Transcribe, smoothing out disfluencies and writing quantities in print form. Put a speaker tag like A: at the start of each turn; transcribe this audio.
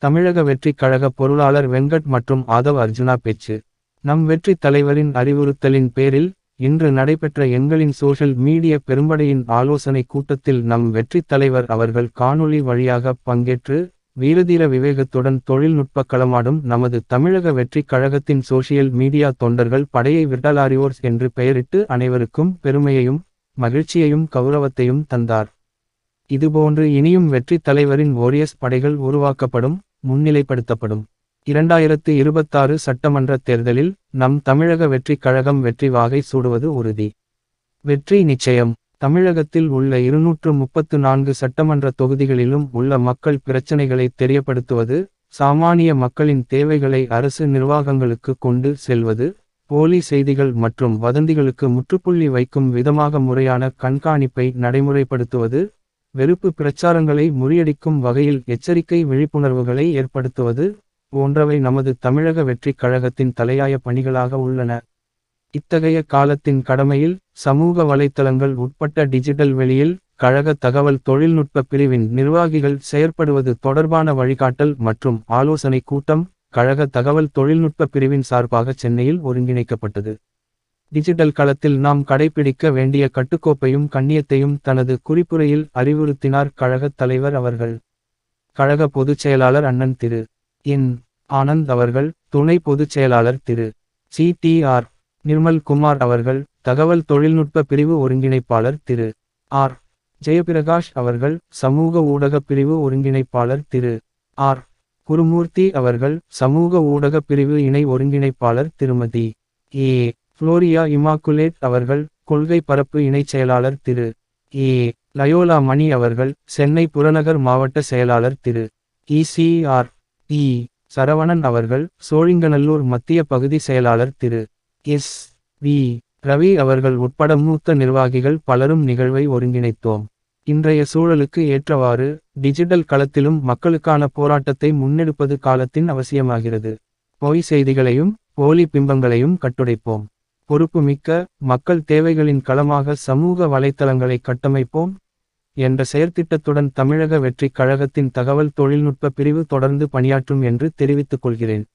A: தமிழக வெற்றிக் கழக பொருளாளர் வெங்கட் மற்றும் ஆதவ் அர்ஜுனா பேச்சு. நம் வெற்றி தலைவரின் அறிவுறுத்தலின் பேரில் இன்று நடைபெற்ற எங்களின் சோஷியல் மீடிய பெரும்படையின் ஆலோசனை கூட்டத்தில் நம் வெற்றித் தலைவர் அவர்கள் காணொளி வழியாக பங்கேற்று வீரதீர விவேகத்துடன் தொழில்நுட்ப களமாடும் நமது தமிழக வெற்றிக் கழகத்தின் சோஷியல் மீடியா தொண்டர்கள் படையை விட்டலாரியோர்ஸ் என்று பெயரிட்டு அனைவருக்கும் பெருமையையும் மகிழ்ச்சியையும் கௌரவத்தையும் தந்தார். இதுபோன்று இனியும் வெற்றித் தலைவரின் வாரியர்ஸ் படைகள் உருவாக்கப்படும், முன்னிலைப்படுத்தப்படும். 2026 சட்டமன்ற தேர்தலில் நம் தமிழக வெற்றிக் கழகம் வெற்றி வாகை சூடுவது உறுதி. வெற்றி நிச்சயம். தமிழகத்தில் உள்ள 234 சட்டமன்ற தொகுதிகளிலும் உள்ள மக்கள் பிரச்சினைகளை தெரியப்படுத்துவது, சாமானிய மக்களின் தேவைகளை அரசு நிர்வாகங்களுக்கு கொண்டு செல்வது, போலி செய்திகள் மற்றும் வதந்திகளுக்கு முற்றுப்புள்ளி வைக்கும் விதமாக முறையான கண்காணிப்பை நடைமுறைப்படுத்துவது, வெறுப்பு பிரச்சாரங்களை முறியடிக்கும் வகையில் எச்சரிக்கை விழிப்புணர்வுகளை ஏற்படுத்துவது போன்றவை நமது தமிழக வெற்றிக் கழகத்தின் தலையாய பணிகளாக உள்ளன. இத்தகைய காலத்தின் கடமையில் சமூக வலைத்தளங்கள் உட்பட்ட டிஜிட்டல் வெளியில் கழக தகவல் தொழில்நுட்ப பிரிவின் நிர்வாகிகள் செயற்படுவது தொடர்பான வழிகாட்டல் மற்றும் ஆலோசனை கூட்டம் கழக தகவல் தொழில்நுட்ப பிரிவின் சார்பாக சென்னையில் ஒருங்கிணைக்கப்பட்டது. டிஜிட்டல் களத்தில் நாம் கடைபிடிக்க வேண்டிய கட்டுக்கோப்பையும் கண்ணியத்தையும் தனது குறிப்புரையில் அறிவுறுத்தினார் கழகத் தலைவர் அவர்கள். கழக பொதுச் செயலாளர் அண்ணன் திரு என். ஆனந்த் அவர்கள், துணை பொதுச் செயலாளர் திரு சி.டி.ஆர். நிர்மல் குமார் அவர்கள், தகவல் தொழில்நுட்ப பிரிவு ஒருங்கிணைப்பாளர் திரு ஆர். ஜெயபிரகாஷ் அவர்கள், சமூக ஊடக பிரிவு ஒருங்கிணைப்பாளர் திரு ஆர். குருமூர்த்தி அவர்கள், சமூக ஊடக பிரிவு இணை ஒருங்கிணைப்பாளர் திருமதி ஏ. புளோரியா இமாக்குலேட் அவர்கள், கொள்கை பரப்பு இணைச் செயலாளர் திரு ஏ. லயோலா மணி அவர்கள், சென்னை புறநகர் மாவட்ட செயலாளர் திரு இ.சி.ஆர். இ. சரவணன் அவர்கள், சோழிங்கநல்லூர் மத்திய பகுதி செயலாளர் திரு எஸ். வி. ரவி அவர்கள் உட்பட மூத்த நிர்வாகிகள் பலரும் நிகழ்வை ஒருங்கிணைத்தோம். இன்றைய சூழலுக்கு ஏற்றவாறு டிஜிட்டல் களத்திலும் மக்களுக்கான போராட்டத்தை முன்னெடுப்பது காலத்தின் அவசியமாகிறது. பொய் செய்திகளையும் போலி பிம்பங்களையும் கட்டுடைப்போம். பொறுப்புமிக்க மக்கள் தேவைகளின் களமாக சமூக வலைத்தளங்களை கட்டமைப்போம் என்ற செயற்திட்டத்துடன் தமிழக வெற்றிக் கழகத்தின் தகவல் தொழில்நுட்ப பிரிவு தொடர்ந்து பணியாற்றும் என்று தெரிவித்துக் கொள்கிறேன்.